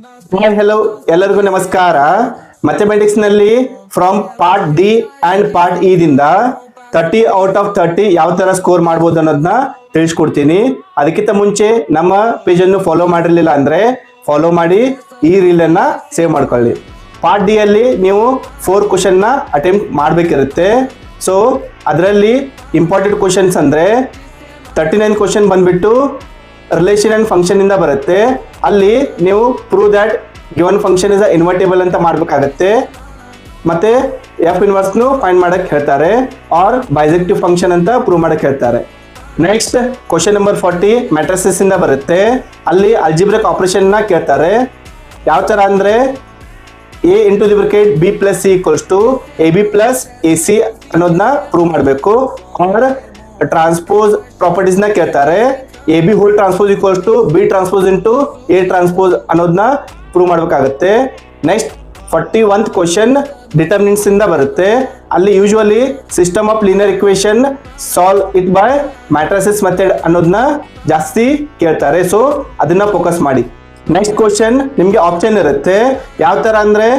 Hi hello ಎಲ್ಲರಿಗೂ ನಮಸ್ಕಾರ. Mathematics ನಲ್ಲಿ from part D and part E ದಿಂದ 30 ಔಟ್ ಆಫ್ 30 ಯಾವ ತರ ಸ್ಕೋರ್ ಮಾಡಬಹುದು ಅನ್ನೋದನ್ನ ತಿಳಿಸ್ಕೊಡ್ತೀನಿ. ಅದಕ್ಕಿಂತ ಮುಂಚೆ ನಮ್ಮ ಪೇಜ್ ಅನ್ನು ಫಾಲೋ ಮಾಡಿರಲಿಲ್ಲ ಅಂದ್ರೆ ಫಾಲೋ ಮಾಡಿ ಈ ರೀಲ್ ಅನ್ನ ಸೇವ್ ಮಾಡ್ಕೊಳ್ಳಿ. ಪಾರ್ಟ್ ಡಿ ಅಲ್ಲಿ ನೀವು 4 ಕ್ವಶನ್ ನ ಅಟೆಂಪ್ಟ್ ಮಾಡಬೇಕಿರುತ್ತೆ. ಸೊ ಅದರಲ್ಲಿ ಇಂಪಾರ್ಟೆಂಟ್ ಕ್ವಶನ್ಸ್ ಅಂದ್ರೆ 39 ಕ್ವಶನ್ ಬಂದ್ಬಿಟ್ಟು ರಿಲೇಷನ್ ಅಂಡ್ ಫಂಕ್ಷನ್ ಇಂದ ಬರುತ್ತೆ. ಅಲ್ಲಿ ನೀವು prove that given function is invertible ಅಂತ ಮಾಡಬೇಕಾಗತ್ತೆ. ಮತ್ತೆ ಎಫ್ ಇನ್ವರ್ಸ್ ನು ಫೈಂಡ್ ಮಾಡಕ್ ಹೇಳ್ತಾರೆ ಆರ್ ಬೈಸೆಕ್ಟಿವ್ ಫಂಕ್ಷನ್ ಅಂತ ಪ್ರೂವ್ ಮಾಡಕ್ ಹೇಳ್ತಾರೆ. ನೆಕ್ಸ್ಟ್ ಕ್ವಶನ್ ನಂಬರ್ 40 ಮ್ಯಾಟ್ರಿಸಸ್ ಇಂದ ಬರುತ್ತೆ. ಅಲ್ಲಿ ಅಲ್ಜಿಬ್ರಿಕ್ ಆಪರೇಷನ್ ನ ಕೇಳ್ತಾರೆ. ಯಾವ ತರ ಅಂದ್ರೆ a into the bracket b plus c equals to ab plus ac ಅನ್ನೋದನ್ನ ಪ್ರೂವ್ ಮಾಡಬೇಕು. ಆರ್ ಟ್ರಾನ್ಸ್ಪೋಸ್ ಪ್ರಾಪರ್ಟೀಸ್ ನ ಕೇಳ್ತಾರೆ. A B whole transpose equals to B transpose into A transpose ಅನ್ನೋದನ್ನ ಪ್ರೂವ್ ಮಾಡಬೇಕಾಗುತ್ತೆ. ನೆಕ್ಸ್ಟ್ 41th ಕ್ವಶನ್ ಡಿಟರ್ಮಿನೆಂಟ್ಸ್ ಇಂದ ಬರುತ್ತೆ. ಅಲ್ಲಿ usually system of linear equation solve it by matrices method ಅನ್ನೋದನ್ನ ಜಾಸ್ತಿ ಕೇಳ್ತಾರೆ. ಸೊ ಅದನ್ನ ಫೋಕಸ್ ಮಾಡಿ. ನೆಕ್ಸ್ಟ್ ಕ್ವಶನ್ ನಿಮಗೆ ಆಪ್ಷನ್ ಇರುತ್ತೆ. ಯಾವ ತರ ಅಂದ್ರೆ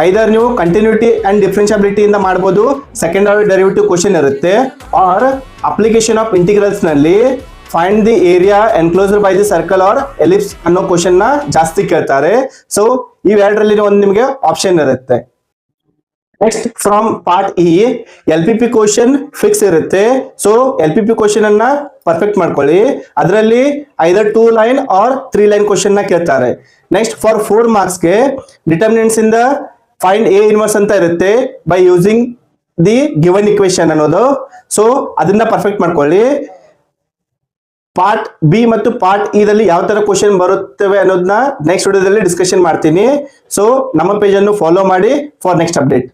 ಐದರ್ ನೀವು ಕಂಟಿನ್ಯೂಟಿ ಅಂಡ್ ಡಿಫರೆನ್ಷಿಯಬಿಲಿಟಿ ಇಂದ ಮಾಡಬಹುದು, ಸೆಕೆಂಡ್ ಆರ್ಡರ್ ಡೆರಿವೇಟಿವ್ ಕ್ವಶನ್ ಇರುತ್ತೆ, ಆರ್ ಅಪ್ಲಿಕೇಶನ್ ಆಫ್ ಇಂಟಿಗ್ರಲ್ಸ್ ನಲ್ಲಿ find the area enclosed by the circle or ellipse ಅನ್ನೋ ಕ್ವಶನ್ ನ ಜಾಸ್ತಿ ಕೇಳ್ತಾರೆ. ಸೊ ಇವೆರಡರಲ್ಲಿ ಒಂದು ನಿಮಗೆ ಆಪ್ಷನ್ ಇರುತ್ತೆ. Next from part E L P P question fix ಇರುತ್ತೆ. So L P P question ಅನ್ನ ಪರ್ಫೆಕ್ಟ್ ಮಾಡ್ಕೊಳ್ಳಿ. ಅದರಲ್ಲಿ either 2 line or 3 line question ನ ಕೇಳ್ತಾರೆ. ನೆಕ್ಸ್ಟ್ ಫಾರ್ 4 ಮಾರ್ಕ್ಸ್ಗೆ ಡಿಟರ್ಮಿನೆಂಟ್ಸ್ ಇಂದ ಫೈಂಡ್ ಎ ಇನ್ವರ್ಸ್ ಅಂತ ಇರುತ್ತೆ by using the given equation ಅನ್ನೋದು. ಸೊ ಅದನ್ನ ಪರ್ಫೆಕ್ಟ್ ಮಾಡ್ಕೊಳ್ಳಿ. ಪಾರ್ಟ್ ಬಿ ಮತ್ತು ಪಾರ್ಟ್ ಇ ದಲ್ಲಿ ಯಾವ ತರ ಕ್ವಶನ್ ಬರುತ್ತವೆ ಅನ್ನೋದನ್ನ ನೆಕ್ಸ್ಟ್ ವಿಡಿಯೋದಲ್ಲಿ ಡಿಸ್ಕಷನ್ ಮಾಡ್ತೀನಿ. ಸೊ ನಮ್ಮ ಪೇಜ್ ಅನ್ನು ಫಾಲೋ ಮಾಡಿ ಫಾರ್ ನೆಕ್ಸ್ಟ್ ಅಪ್ಡೇಟ್.